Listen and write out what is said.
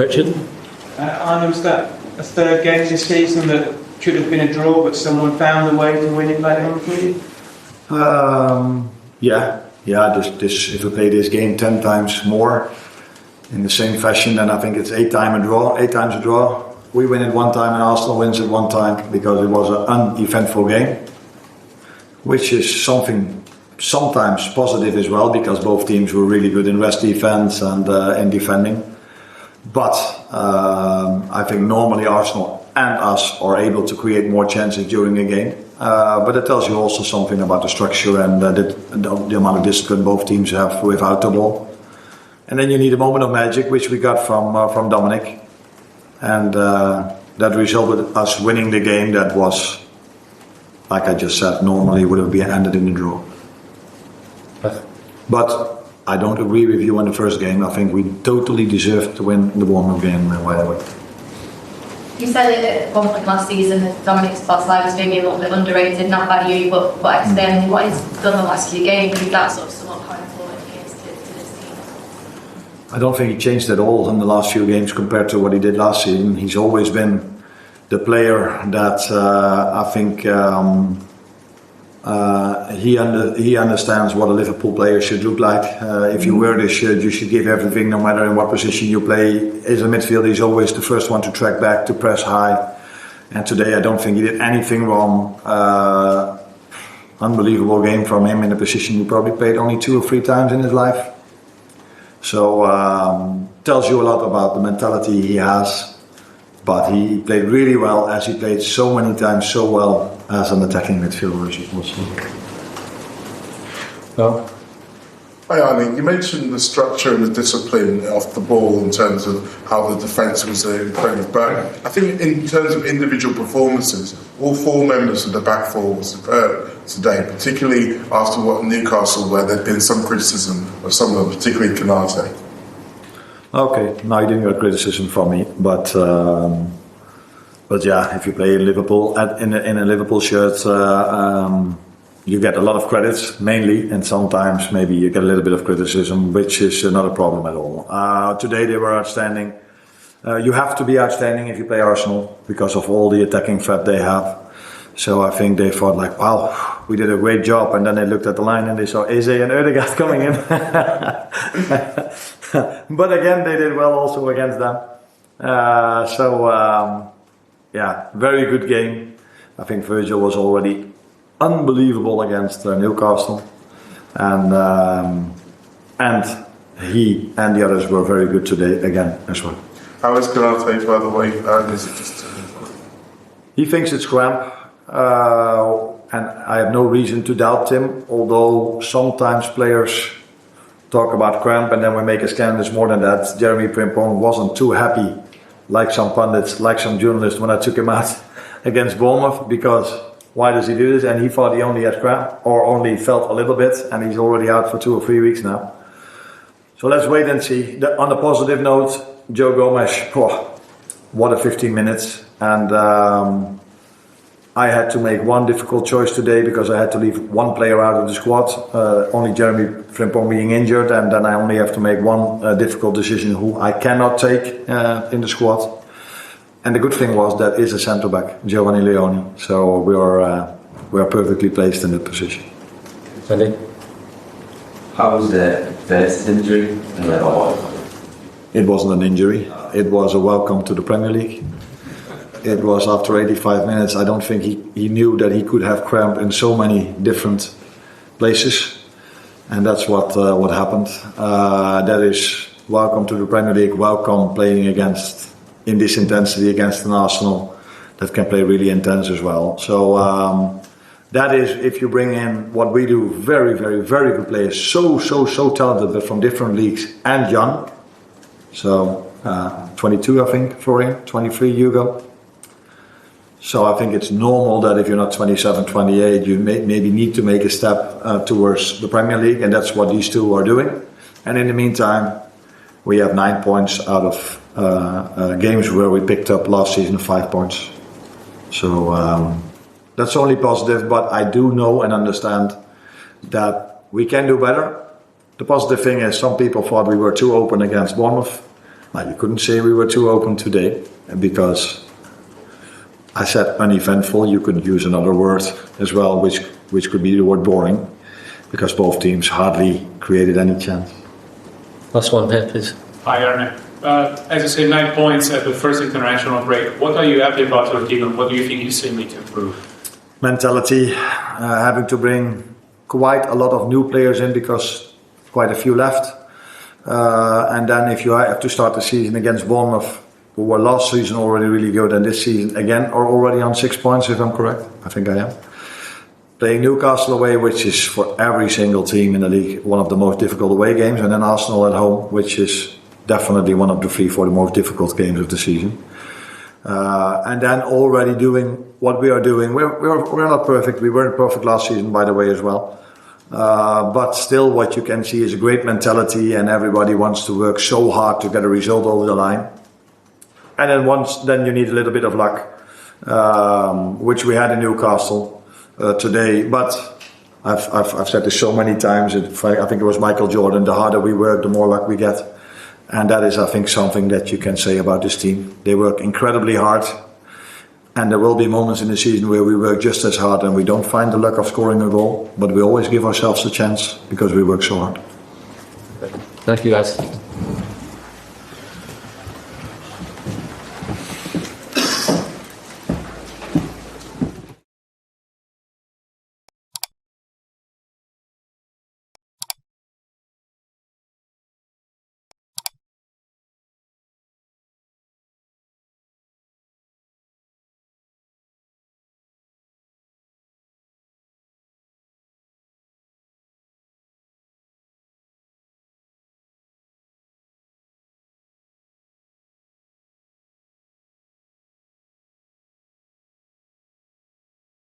Richard? Arne, was that a third game this season that should have been a draw, but someone found a way to win it later on for you? Yeah. If we play this game 10 times more in the same fashion, then I think it's 8 times a draw. We win it one time and Arsenal wins it one time because it was an uneventful game, which is something sometimes positive as well because both teams were really good in rest defense and in defending. But I think normally Arsenal and us are able to create more chances during a game. But it tells you also something about the structure and the amount of discipline both teams have without the ball. And then you need a moment of magic, which we got from DOMINIK. And that resulted in us winning the game that was, like I just said, normally would have been ended in a draw. But I don't agree with you on the first game. I think we totally deserved to win the warm-up game, by the way. You said it at one point last season that Dominic Szoboszlai was maybe a little bit underrated, not by you, but externally. What he's done the last few games, is that sort of somewhat carried forward against this team? I don't think he changed at all in the last few games compared to what he did last season. He's always been the player that I think he understands what a Liverpool player should look like. If you wear this shirt, you should give everything, no matter in what position you play. As a midfielder, he's always the first one to track back, to press high. And today, I don't think he did anything wrong. Unbelievable game from him in a position he probably played only 2 or 3 times in his life. So tells you a lot about the mentality he has. But he played really well, as he played so many times so well as an attacking midfielder. Well, hi Arne, you mentioned the structure and the discipline off the ball in terms of how the defence was playing, but I think in terms of individual performances, all 4 members of the back four were superb today, particularly after what Newcastle, where there'd been some criticism of some of them, particularly Konate. Okay, now you didn't get criticism from me, but yeah, if you play in Liverpool in a Liverpool shirt, you get a lot of credits mainly, and sometimes maybe you get a little bit of criticism, which is not a problem at all. Today they were outstanding. You have to be outstanding if you play Arsenal because of all the attacking threat they have. So I think they thought like, wow, we did a great job, and then they looked at the line and they saw Eze and Ødegaard coming in. But again, they did well also against them. Yeah, very good game. I think Virgil was already unbelievable against Newcastle, and he and the others were very good today again as well. How is Konate, by the way? Is it just? He thinks it's cramp. And I have no reason to doubt him, although sometimes players talk about cramp and then we make a scan. There's more than that. Jeremy Frimpong wasn't too happy, like some pundits, like some journalists, when I took him out against Bournemouth, because why does he do this? And he thought he only had cramp or only felt a little bit, and he's already out for 2 or 3 weeks now. So let's wait and see. On a positive note, Joe Gomez, what a 15 minutes. And I had to make one difficult choice today because I had to leave one player out of the squad, only Jeremy Frimpong being injured, and then I only have to make one difficult decision who I cannot take in the squad. And the good thing was that is a centre-back, Giovanni Leone, so we are perfectly placed in that position. Sandy? How was the first injury? It wasn't an injury, it was a welcome to the Premier League. It was after 85 minutes. I don't think he knew that he could have cramp in so many different places, and that's what happened. That is welcome to the Premier League. Welcome playing in this intensity against an Arsenal that can play really intense as well. So that is, if you bring in what we do, very, very, very good players, so talented, but from different leagues and young. So 22, I think, Florian, 23, Hugo. So I think it's normal that if you're not 27, 28, you maybe need to make a step towards the Premier League, and that's what these two are doing. And in the meantime, we have 9 points out of games where we picked up last season 5 points. So that's only positive, but I do know and understand that we can do better. The positive thing is some people thought we were too open against Bournemouth. Now, you couldn't say we were too open today because I said uneventful. You could use another word as well, which could be the word boring, because both teams hardly created any chance. Last one here, please. Hi, Arne. As you say, 9 points at the first international break. What are you happy about your team and what do you think you still need to improve? Mentality, having to bring quite a lot of new players in because quite a few left. And then if you have to start the season against Bournemouth, who were last season already really good, and this season again are already on 6 points, if I'm correct. I think I am. Playing Newcastle away, which is for every single team in the league one of the most difficult away games, and then Arsenal at home, which is definitely one of the 3-4 most difficult games of the season. And then already doing what we are doing. We're not perfect. We weren't perfect last season, by the way, as well. But still, what you can see is a great mentality, and everybody wants to work so hard to get a result over the line. And then you need a little bit of luck, which we had in Newcastle today. But I've said this so many times. I think it was Michael Jordan. The harder we work, the more luck we get. And that is, I think, something that you can say about this team. They work incredibly hard. And there will be moments in the season where we work just as hard and we don't find the luck of scoring a goal. But we always give ourselves a chance because we work so hard. Thank you, guys.